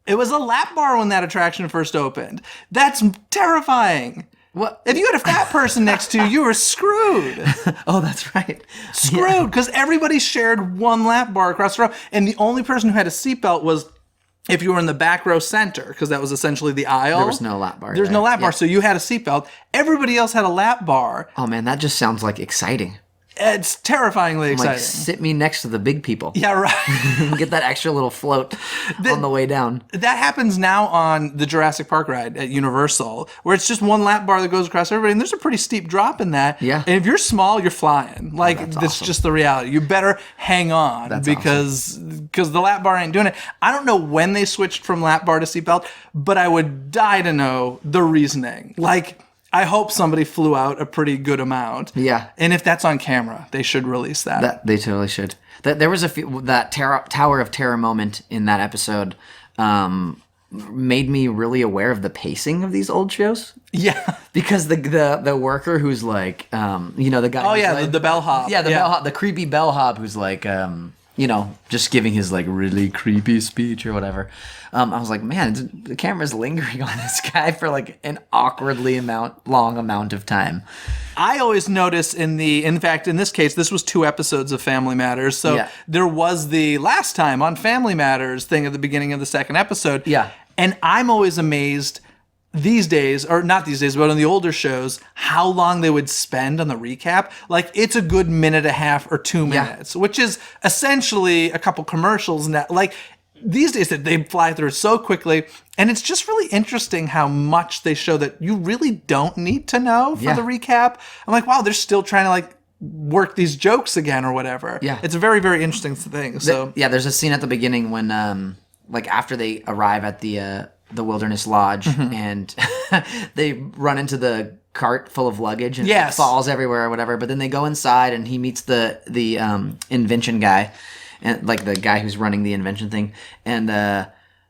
It was a lap bar when that attraction first opened. That's terrifying. What? If you had a fat person next to you, you were screwed. Oh, that's right. Screwed, because everybody shared one lap bar across the row. And the only person who had a seatbelt was if you were in the back row center, because that was essentially the aisle. There was no lap bar. There's no lap bar, so you had a seatbelt. Everybody else had a lap bar. Oh, man, that just sounds like exciting. It's terrifyingly exciting. Like, sit me next to the big people. Yeah, right. Get that extra little float on the way down. That happens now on the Jurassic Park ride at Universal, where it's just one lap bar that goes across everybody, and there's a pretty steep drop in that. Yeah. And if you're small, you're flying. Like, that's just the reality. You better hang on because the lap bar ain't doing it. I don't know when they switched from lap bar to seatbelt, but I would die to know the reasoning. Like, I hope somebody flew out a pretty good amount. Yeah. And if that's on camera, they should release that. They totally should. There was that Tower of Terror moment in that episode made me really aware of the pacing of these old shows. Yeah. Because the worker who's like, the guy. Oh, yeah, like, the bellhop. Yeah, bellhop, the creepy bellhop who's like, just giving his like really creepy speech or whatever. I was like, man, the camera's lingering on this guy for like an awkwardly long amount of time. I always notice in fact, in this case, this was 2 episodes of Family Matters. So there was the last time on Family Matters thing at the beginning of the second episode. Yeah. And I'm always amazed these days, or not these days, but on the older shows, how long they would spend on the recap. Like, it's a good minute and a half or 2 minutes, which is essentially a couple commercials. Like, these days they fly through so quickly, and it's just really interesting how much they show that you really don't need to know for the recap. I'm like, wow, they're still trying to like work these jokes again or whatever. Yeah. It's a very, very interesting thing. So there's a scene at the beginning when like after they arrive at the Wilderness Lodge and they run into the cart full of luggage and it falls everywhere or whatever, but then they go inside and he meets the invention guy, and like the guy who's running the invention thing, and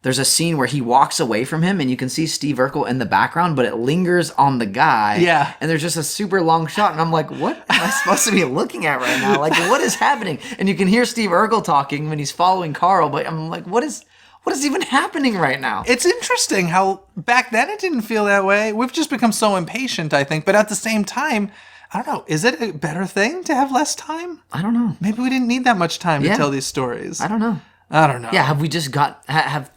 there's a scene where he walks away from him and you can see Steve Urkel in the background, but it lingers on the guy. Yeah. And there's just a super long shot. And I'm like, what am I supposed to be looking at right now? Like, what is happening? And you can hear Steve Urkel talking when he's following Carl, but I'm like, what is even happening right now? it's interesting how back then it didn't feel that way. We've just become so impatient, I think. But at the same time, I don't know. Is it a better thing to have less time? I don't know. Maybe we didn't need that much time to tell these stories. I don't know. I don't know. Yeah, have we just have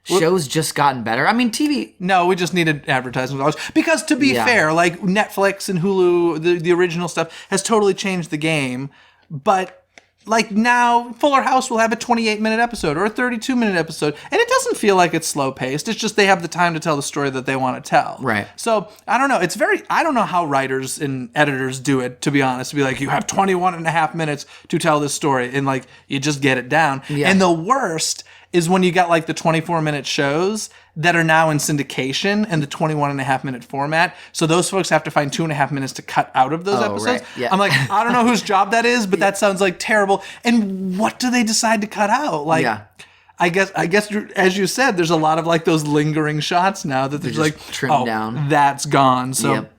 shows just gotten better? I mean, TV... No, we just needed advertising dollars. Because to be fair, like Netflix and Hulu, the original stuff has totally changed the game. But like now, Fuller House will have a 28-minute episode or a 32-minute episode. And it doesn't feel like it's slow-paced. It's just they have the time to tell the story that they want to tell. Right. So, I don't know. I don't know how writers and editors do it, to be honest. To be like, you have 21 and a half minutes to tell this story. And like, you just get it down. Yeah. And the worst is when you got like the 24-minute shows that are now in syndication and the 21.5-minute format. So those folks have to find 2.5 minutes to cut out of those episodes. Right. Yeah. I'm like, I don't know whose job that is, but that sounds like terrible. And what do they decide to cut out? Like, I guess as you said, there's a lot of like those lingering shots now that there's like, trimmed down. That's gone. So. Yep.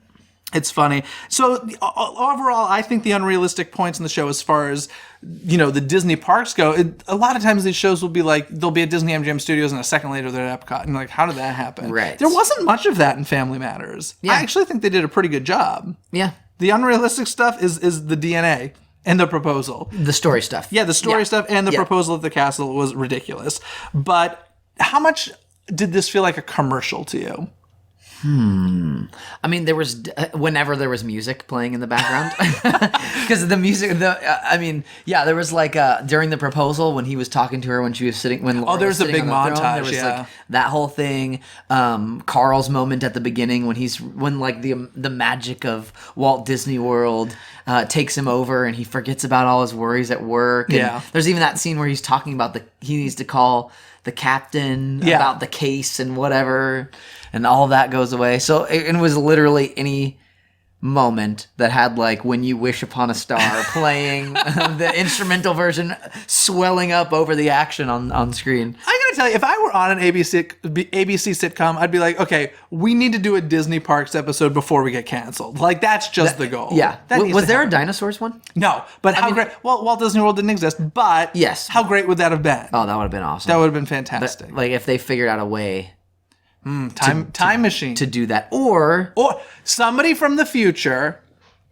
It's funny. So overall, I think the unrealistic points in the show, as far as the Disney parks go, a lot of times these shows will be like they'll be at Disney MGM Studios and a second later they're at Epcot, and like, how did that happen? Right. There wasn't much of that in Family Matters. Yeah. I actually think they did a pretty good job. Yeah. The unrealistic stuff is the DNA and the proposal. The story stuff. Yeah, the story stuff and the proposal at the castle was ridiculous. But how much did this feel like a commercial to you? I mean, there was whenever there was music playing in the background, because the music. There was like during the proposal when he was talking to her when she was sitting. When Laura there's was a big sitting on the throne, montage. There was Yeah, like that whole thing. Carl's moment at the beginning when like the magic of Walt Disney World takes him over and he forgets about all his worries at work. And there's even that scene where he's talking about he needs to call the captain about the case and whatever. And all that goes away. So it was literally any moment that had like When You Wish Upon a Star playing, the instrumental version swelling up over the action on screen. I gotta tell you, if I were on an ABC sitcom, I'd be like, okay, we need to do a Disney Parks episode before we get canceled. Like, that's just the goal. Yeah. That needs Was to there happen. a dinosaurs one? No, but how great. Well, Walt Disney World didn't exist, but yes, how great would that have been? Oh, that would have been awesome. That would have been fantastic. But, like, if they figured out a way. Time machine. To do that. Or somebody from the future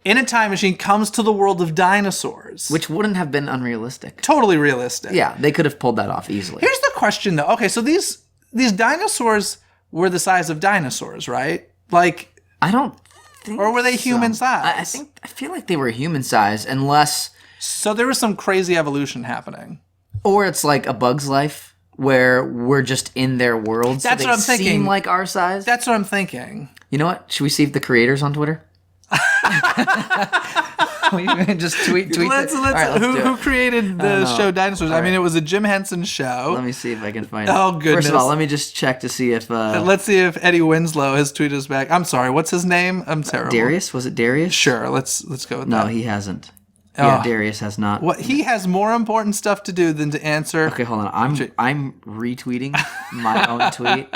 in a time machine comes to the world of dinosaurs. Which wouldn't have been unrealistic. Totally realistic. Yeah, they could have pulled that off easily. Here's the question, though. Okay, so these dinosaurs were the size of dinosaurs, right? Like, I don't think or were they human size? I feel like they were human size, unless... So there was some crazy evolution happening. Or it's like A Bug's Life, where we're just in their world, so That's they what I'm thinking. seem like our size. That's what I'm thinking. You know what? Should we see if the creators on Twitter? We can just tweet. Let's who created the show Dinosaurs? All I mean, right. it was a Jim Henson show. Let me see if I can find it. Oh, goodness. First of all, let me just check to see if... Let's see if Eddie Winslow has tweeted us back. I'm sorry, what's his name? I'm terrible. Darius? Was it Darius? Sure, let's go with that. No, he hasn't. Yeah, Darius has not. What, he has more important stuff to do than to answer. Okay, hold on. I'm retweeting my own tweet.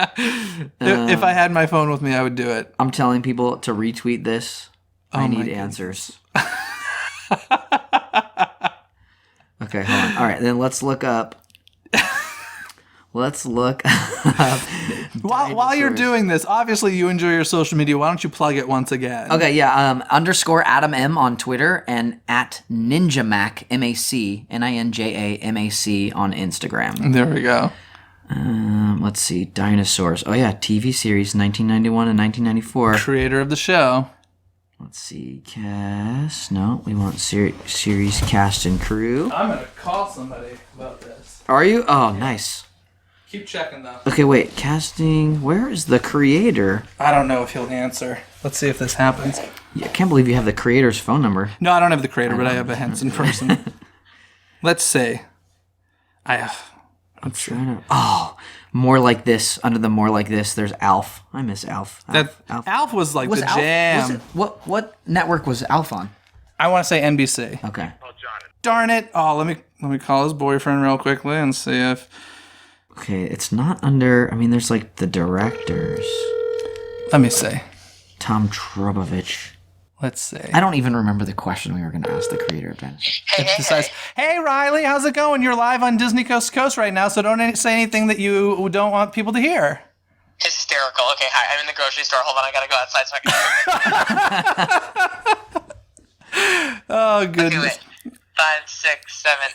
If I had my phone with me, I would do it. I'm telling people to retweet this. I need answers. Okay, hold on. All right, then let's look up. While you're doing this, obviously you enjoy your social media. Why don't you plug it once again? Okay, yeah. _ Adam M on Twitter and at NinjaMac MAC NinjaMac on Instagram. There we go. Let's see. Dinosaurs. Oh yeah, TV series 1991 and 1994. Creator of the show. Let's see. Cast. No, we want series cast and crew. I'm gonna call somebody about this. Are you? Oh, nice. Keep checking, though. Okay, wait. Casting. Where is the creator? I don't know if he'll answer. Let's see if this happens. Yeah, I can't believe you have the creator's phone number. No, I don't have the creator, but I have a Henson person. Let's see. I'm trying to... Oh, more like this. Under the more like this, there's Alf. I miss Alf. Alf was like the Alf, jam. What network was Alf on? I want to say NBC. Okay. Darn it! Oh, let me call his boyfriend real quickly and see if. Okay, it's not under. I mean, there's like the directors. Let me see. Tom Trubovich. Let's see. I don't even remember the question we were going to ask the creator of Dinosaur. Hey, Riley, how's it going? You're live on Disney Coast to Coast right now, so don't say anything that you don't want people to hear. Hysterical. Okay, hi, I'm in the grocery store. Hold on, I gotta go outside so I can... Oh, goodness. Okay, 5, 6, 7, 8.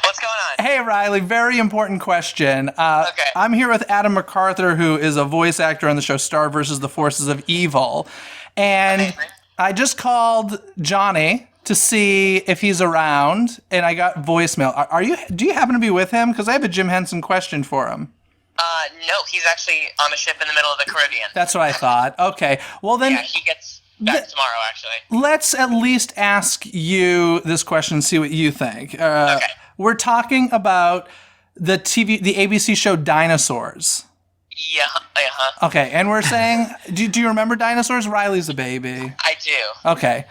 What's going on? Hey, Riley, very important question. Okay. I'm here with Adam McArthur, who is a voice actor on the show Star vs. the Forces of Evil. And Amazing. I just called Johnny to see if he's around, and I got voicemail. Do you happen to be with him? Because I have a Jim Henson question for him. No, he's actually on a ship in the middle of the Caribbean. That's what I thought. Okay. Well, then... Yeah, he gets back tomorrow, actually. Let's at least ask you this question and see what you think. Okay. We're talking about the ABC show Dinosaurs. Yeah, uh-huh. Okay, and we're saying, do you remember Dinosaurs? Riley's a baby. I do. Okay.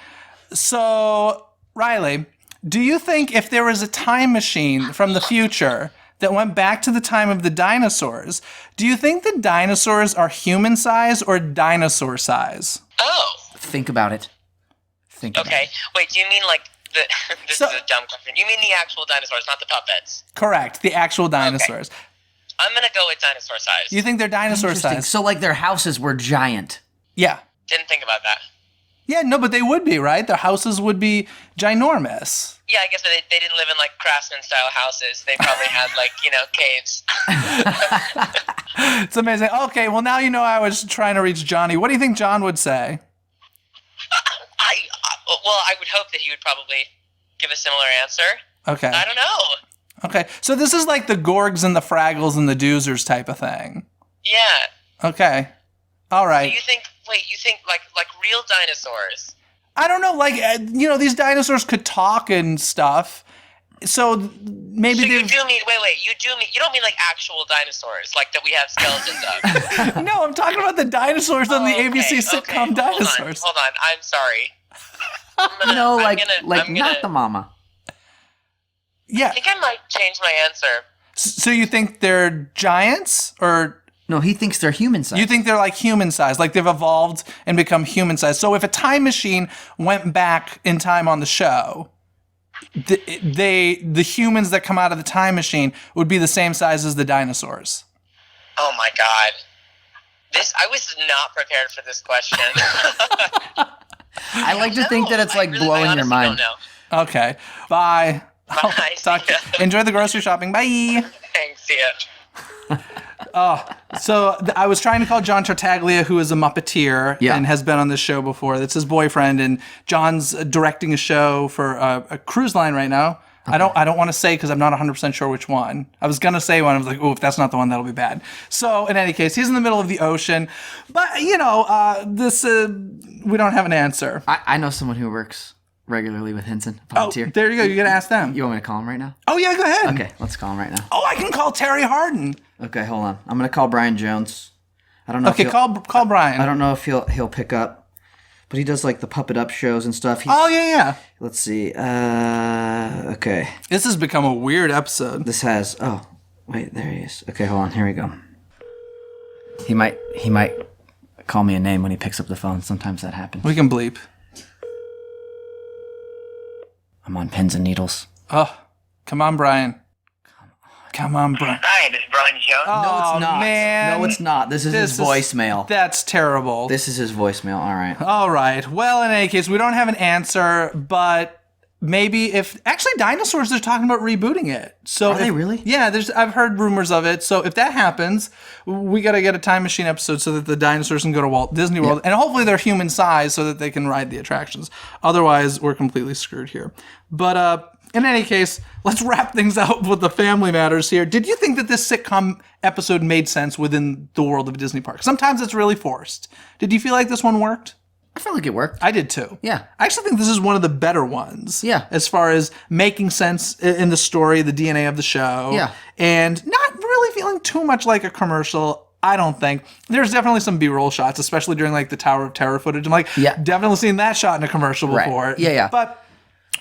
So, Riley, do you think if there was a time machine from the future that went back to the time of the dinosaurs, do you think the dinosaurs are human size or dinosaur size? Oh. Think about it. Okay. Wait, do you mean like the... this is a dumb question. You mean the actual dinosaurs, not the puppets? Correct, the actual dinosaurs. Okay. I'm gonna go with dinosaur size. You think they're dinosaur size? So, like, their houses were giant. Yeah. Didn't think about that. Yeah, no, but they would be, right? Their houses would be ginormous. Yeah, I guess they didn't live in, like, craftsman-style houses. They probably had, like, caves. It's amazing. Okay, well, now you know I was trying to reach Johnny. What do you think John would say? I would hope that he would probably give a similar answer. Okay. I don't know. Okay, so this is like the Gorgs and the Fraggles and the Doozers type of thing. Yeah. Okay. All right. So you think like real dinosaurs? I don't know, like, these dinosaurs could talk and stuff. So maybe So you don't mean like actual dinosaurs, like that we have skeletons of? No, I'm talking about the dinosaurs on the ABC sitcom Dinosaurs. Hold on, I'm sorry. Not the mama. Yeah. I think I might change my answer. So you think they're giants, or... No, he thinks they're human size. You think they're like human size, like they've evolved and become human size. So if a time machine went back in time on the show, the humans that come out of the time machine would be the same size as the dinosaurs. Oh my god. I was not prepared for this question. I like to think that it's like blowing your mind. Don't know. Okay. Bye. Bye. Enjoy the grocery shopping. Bye. Thanks, see ya. So I was trying to call John Tartaglia, who is a Muppeteer and has been on this show before. That's his boyfriend, and John's directing a show for a cruise line right now. Okay. I don't want to say because I'm not 100% sure which one. I was going to say one. I was like, oh, if that's not the one, that'll be bad. So in any case, he's in the middle of the ocean. But, we don't have an answer. I know someone who works regularly with Henson. Volunteer. There you go. You got to ask them. You want me to call him right now? Oh, yeah, go ahead. Okay, let's call him right now. Oh, I can call Terry Hardin. Okay, hold on. I'm going to call Brian Jones. I don't know. Okay, call Brian. I don't know if he'll pick up, but he does like the Puppet Up shows and stuff. Yeah. Let's see. Okay. This has become a weird episode. This has. Oh, wait, there he is. Okay, hold on. Here we go. He might call me a name when he picks up the phone. Sometimes that happens. We can bleep. I'm on pins and needles. Oh, come on, Brian. Come on, Brian. Hi, this is Brian Jones. Oh, No, it's not. man. No, it's not. This is his voicemail. That's terrible. This is his voicemail. All right. All right. Well, in any case, we don't have an answer, but maybe actually dinosaurs are talking about rebooting it. So Are they really? Yeah, I've heard rumors of it. So if that happens, we got to get a time machine episode so that the dinosaurs can go to Walt Disney World, and hopefully they're human size so that they can ride the attractions. Otherwise, we're completely screwed here. But In any case, let's wrap things out with the family matters here. Did you think that this sitcom episode made sense within the world of a Disney park? Sometimes it's really forced. Did you feel like this one worked? I felt like it worked. I did too. Yeah. I actually think this is one of the better ones. Yeah. As far as making sense in the story, the DNA of the show. Yeah. And not really feeling too much like a commercial. I don't think. There's definitely some B-roll shots, especially during like the Tower of Terror footage. I'm like, definitely seen that shot in a commercial before. Right. Yeah. But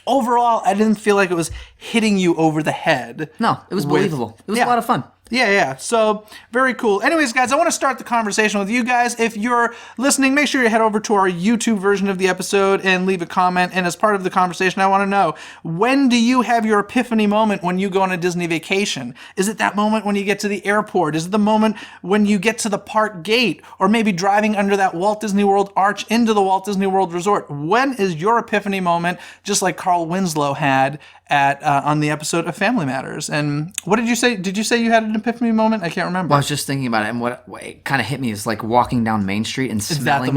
overall, I didn't feel like it was hitting you over the head. No, it was believable. It was a lot of fun. Yeah. So, very cool. Anyways, guys, I want to start the conversation with you guys. If you're listening, make sure you head over to our YouTube version of the episode and leave a comment. And as part of the conversation, I want to know, when do you have your epiphany moment when you go on a Disney vacation? Is it that moment when you get to the airport? Is it the moment when you get to the park gate? Or maybe driving under that Walt Disney World arch into the Walt Disney World Resort? When is your epiphany moment, just like Carl Winslow had at on the episode of Family Matters? And what did you say? Did you say you had an epiphany moment? I can't remember. Well, I was just thinking about it, and what it kind of hit me is like walking down Main Street and smelling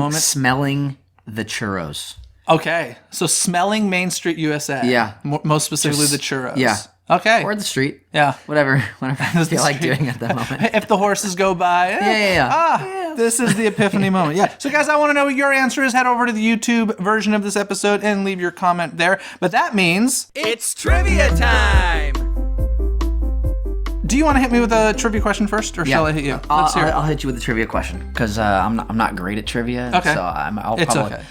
the churros. Okay, so smelling Main Street, USA. Yeah. Most specifically the churros. Yeah. Okay. Or the street. Yeah. Whatever I feel like doing at that moment. If the horses go by. Yeah. This is the epiphany moment. Yeah. So, guys, I want to know what your answer is. Head over to the YouTube version of this episode and leave your comment there. But that means It's trivia time! Do you want to hit me with a trivia question first, or shall I hit you? Let's hear it. I'll hit you with a trivia question because I'm not great at trivia. Okay. So I'll It's probably okay.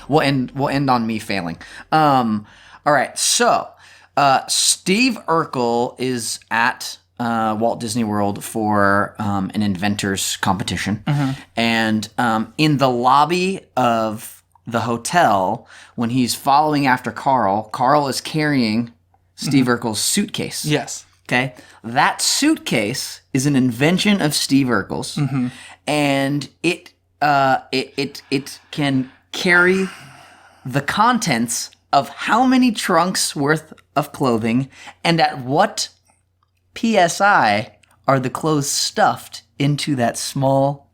we'll end on me failing. All right. So Steve Urkel is at Walt Disney World for an inventors competition, and in the lobby of the hotel, when he's following after Carl is carrying Steve Urkel's suitcase. Yes. Okay, that suitcase is an invention of Steve Urkel's, and it can carry the contents of how many trunks worth of clothing, and at what PSI are the clothes stuffed into that small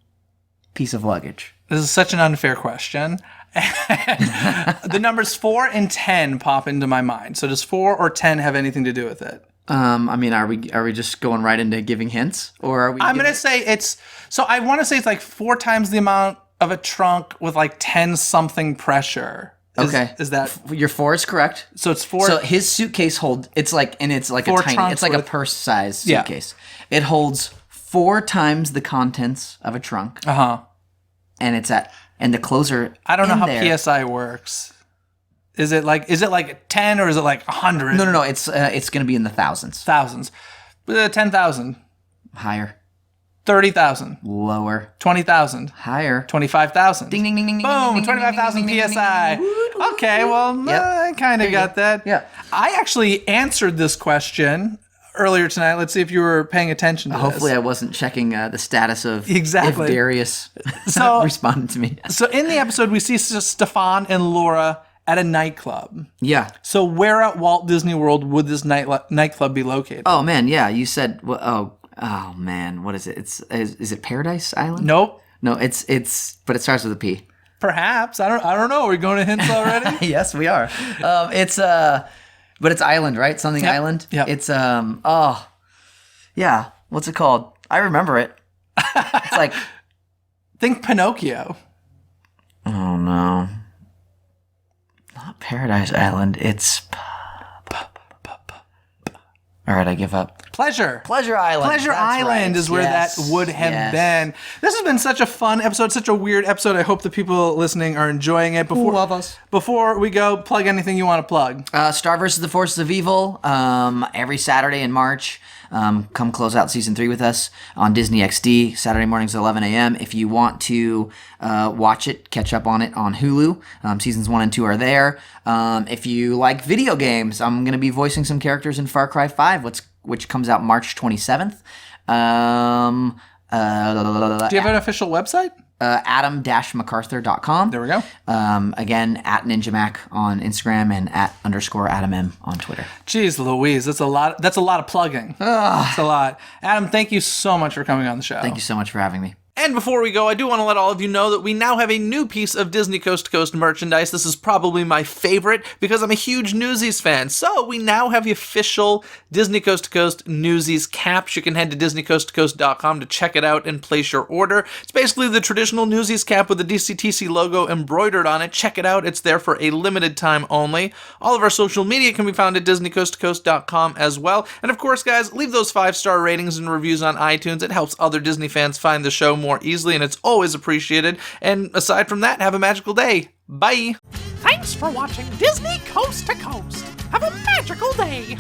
piece of luggage? This is such an unfair question. The numbers 4 and 10 pop into my mind. So does 4 or 10 have anything to do with it? I mean, are we just going right into giving hints, or are we? I'm gonna say it's. So I want to say it's like 4 times the amount of a trunk with like 10 something pressure. Is that your 4 is correct? So it's 4. So his suitcase it's like a 4 tiny. It's like a with- purse-sized suitcase. It holds 4 times the contents of a trunk, and the clothes are. I don't know in how there. PSI works. Is it like 10 or is it like 100? No. It's going to be in the thousands. Thousands. 10,000. Higher. 30,000. Lower. 20,000. Higher. 25,000. Ding ding ding ding. Boom, ding, ding, 25,000 ding, ding, ding, PSI. ding, ding, ding. Okay, well, Yep. I kind of got that. Yeah. I actually answered this question earlier tonight. Let's see if you were paying attention to Hopefully, this. I wasn't checking the status of Exactly. if Darius So- responded to me. So in the episode, we see Stefan and Laura at a nightclub. Yeah. So where at Walt Disney World would this nightclub be located? Oh man, yeah. You said oh man, what is it? Is it Paradise Island? Nope. No, it's but it starts with a P. Perhaps. I don't know. Are we going to hints already? Yes, we are. But it's island, right? Something Yep. island. Yep. It's yeah. What's it called? I remember it. It's like Think Pinocchio. oh no, not Paradise Island. It's all right. I give up. Pleasure. Pleasure Island. Pleasure That's Island right. is where Yes. that would have Yes. been. This has been such a fun episode, such a weird episode. I hope the people listening are enjoying it. Love us. Before we go, plug anything you want to plug. Star vs. the Forces of Evil, every Saturday in March. Come close out season 3 with us on Disney XD, Saturday mornings at 11 a.m. If you want to watch it, catch up on it on Hulu. Seasons 1 and 2 are there. If you like video games, I'm going to be voicing some characters in Far Cry 5, which comes out March 27th. Do you have an official website? Adam-McArthur.com. There we go. Again, at NinjaMac on Instagram and at _AdamM on Twitter. Jeez Louise, that's a lot of plugging. That's a lot. Adam, thank you so much for coming on the show. Thank you so much for having me. And before we go, I do want to let all of you know that we now have a new piece of Disney Coast to Coast merchandise. This is probably my favorite because I'm a huge Newsies fan. So we now have the official Disney Coast to Coast Newsies caps. You can head to DisneyCoastToCoast.com to check it out and place your order. It's basically the traditional Newsies cap with the DCTC logo embroidered on it. Check it out. It's there for a limited time only. All of our social media can be found at DisneyCoastToCoast.com as well. And of course, guys, leave those 5-star ratings and reviews on iTunes. It helps other Disney fans find the show more easily, and it's always appreciated. And aside from that, have a magical day. Bye! Thanks for watching Disney Coast to Coast. Have a magical day.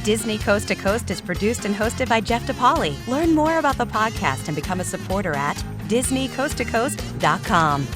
Disney Coast to Coast is produced and hosted by Jeff DePaoli. Learn more about the podcast and become a supporter at DisneyCoastToCoast.com.